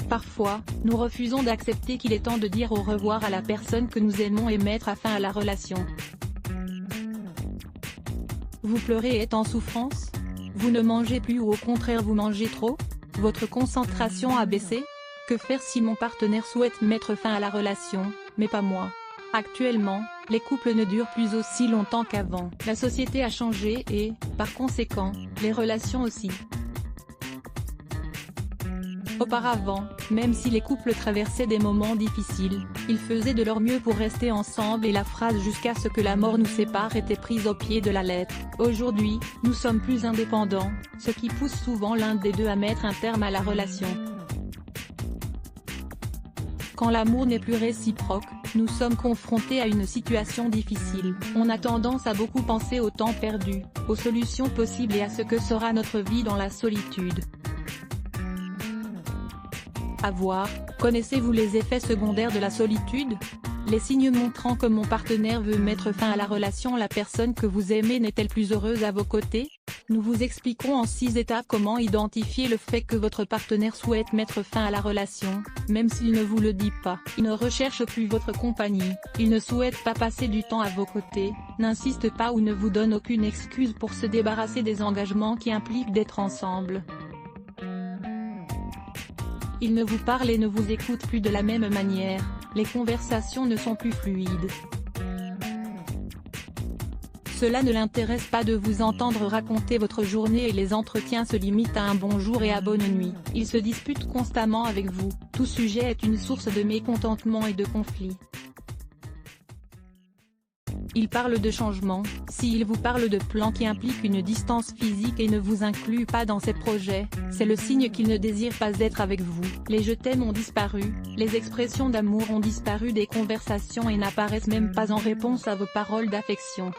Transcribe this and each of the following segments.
Parfois, nous refusons d'accepter qu'il est temps de dire au revoir à la personne que nous aimons et mettre fin à la relation. Vous pleurez et êtes en souffrance? Vous ne mangez plus ou au contraire vous mangez trop? Votre concentration a baissé? Que faire si mon partenaire souhaite mettre fin à la relation, mais pas moi? Actuellement, les couples ne durent plus aussi longtemps qu'avant. La société a changé et, par conséquent, les relations aussi. Auparavant, même si les couples traversaient des moments difficiles, ils faisaient de leur mieux pour rester ensemble et la phrase jusqu'à ce que la mort nous sépare était prise au pied de la lettre. Aujourd'hui, nous sommes plus indépendants, ce qui pousse souvent l'un des deux à mettre un terme à la relation. Quand l'amour n'est plus réciproque, nous sommes confrontés à une situation difficile. On a tendance à beaucoup penser au temps perdu, aux solutions possibles et à ce que sera notre vie dans la solitude. À voir, connaissez-vous les effets secondaires de la solitude? Les signes montrant que mon partenaire veut mettre fin à la relation. La personne que vous aimez n'est-elle plus heureuse à vos côtés? Nous vous expliquons en 6 étapes comment identifier le fait que votre partenaire souhaite mettre fin à la relation, même s'il ne vous le dit pas. Il ne recherche plus votre compagnie, il ne souhaite pas passer du temps à vos côtés, n'insiste pas ou ne vous donne aucune excuse pour se débarrasser des engagements qui impliquent d'être ensemble. Il ne vous parle et ne vous écoute plus de la même manière, les conversations ne sont plus fluides. Cela ne l'intéresse pas de vous entendre raconter votre journée et les entretiens se limitent à un bonjour et à bonne nuit. Il se dispute constamment avec vous, tout sujet est une source de mécontentement et de conflit. Il parle de changement, s'il vous parle de plans qui impliquent une distance physique et ne vous inclut pas dans ses projets, c'est le signe qu'il ne désire pas être avec vous. Les je t'aime ont disparu, les expressions d'amour ont disparu des conversations et n'apparaissent même pas en réponse à vos paroles d'affection.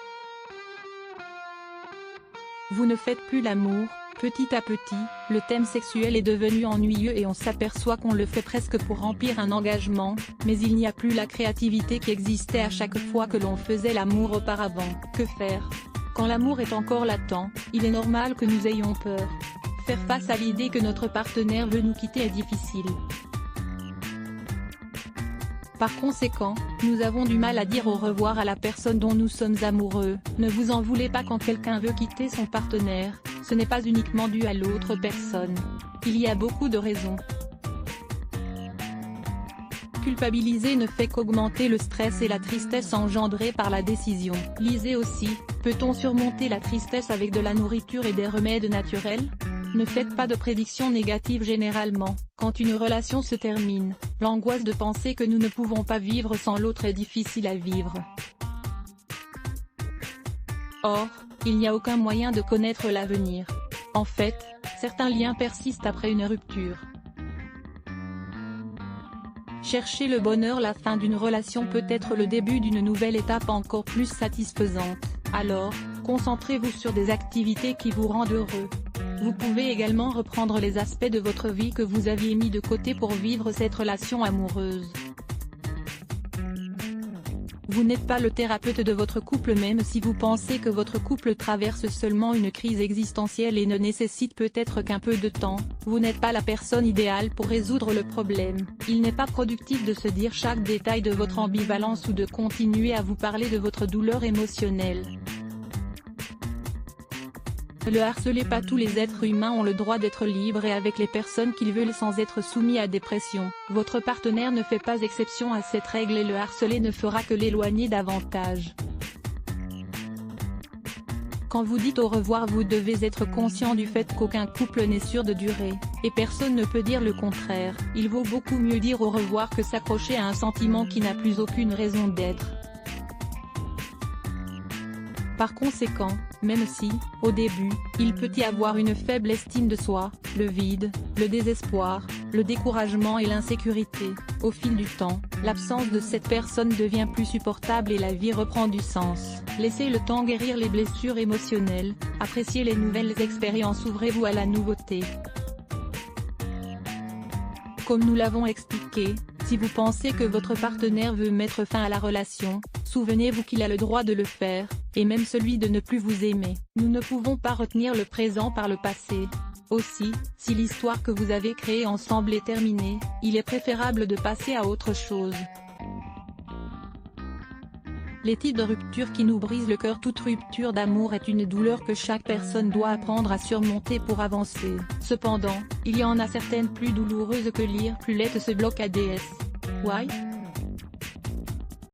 Vous ne faites plus l'amour, petit à petit, le thème sexuel est devenu ennuyeux et on s'aperçoit qu'on le fait presque pour remplir un engagement, mais il n'y a plus la créativité qui existait à chaque fois que l'on faisait l'amour auparavant. Que faire? Quand l'amour est encore latent, il est normal que nous ayons peur. Faire face à l'idée que notre partenaire veut nous quitter est difficile. Par conséquent, nous avons du mal à dire au revoir à la personne dont nous sommes amoureux. Ne vous en voulez pas quand quelqu'un veut quitter son partenaire, ce n'est pas uniquement dû à l'autre personne. Il y a beaucoup de raisons. Culpabiliser ne fait qu'augmenter le stress et la tristesse engendrée par la décision. Lisez aussi, peut-on surmonter la tristesse avec de la nourriture et des remèdes naturels? Ne faites pas de prédictions négatives généralement. Quand une relation se termine, l'angoisse de penser que nous ne pouvons pas vivre sans l'autre est difficile à vivre. Or, il n'y a aucun moyen de connaître l'avenir. En fait, certains liens persistent après une rupture. Chercher le bonheur. La fin d'une relation peut être le début d'une nouvelle étape encore plus satisfaisante. Alors, concentrez-vous sur des activités qui vous rendent heureux. Vous pouvez également reprendre les aspects de votre vie que vous aviez mis de côté pour vivre cette relation amoureuse. Vous n'êtes pas le thérapeute de votre couple même si vous pensez que votre couple traverse seulement une crise existentielle et ne nécessite peut-être qu'un peu de temps, vous n'êtes pas la personne idéale pour résoudre le problème. Il n'est pas productif de se dire chaque détail de votre ambivalence ou de continuer à vous parler de votre douleur émotionnelle. Ne le harcelez pas. Tous les êtres humains ont le droit d'être libres et avec les personnes qu'ils veulent sans être soumis à des pressions. Votre partenaire ne fait pas exception à cette règle et le harceler ne fera que l'éloigner davantage. Quand vous dites au revoir, vous devez être conscient du fait qu'aucun couple n'est sûr de durer, et personne ne peut dire le contraire. Il vaut beaucoup mieux dire au revoir que s'accrocher à un sentiment qui n'a plus aucune raison d'être. Par conséquent, même si, au début, il peut y avoir une faible estime de soi, le vide, le désespoir, le découragement et l'insécurité, au fil du temps, l'absence de cette personne devient plus supportable et la vie reprend du sens. Laissez le temps guérir les blessures émotionnelles, appréciez les nouvelles expériences, ouvrez-vous à la nouveauté. Comme nous l'avons expliqué, si vous pensez que votre partenaire veut mettre fin à la relation, souvenez-vous qu'il a le droit de le faire, et même celui de ne plus vous aimer. Nous ne pouvons pas retenir le présent par le passé. Aussi, si l'histoire que vous avez créée ensemble est terminée, il est préférable de passer à autre chose. Les types de ruptures qui nous brisent le cœur. Toute rupture d'amour est une douleur que chaque personne doit apprendre à surmonter pour avancer. Cependant, il y en a certaines plus douloureuses que lire plus lettre se bloque ADS. Why?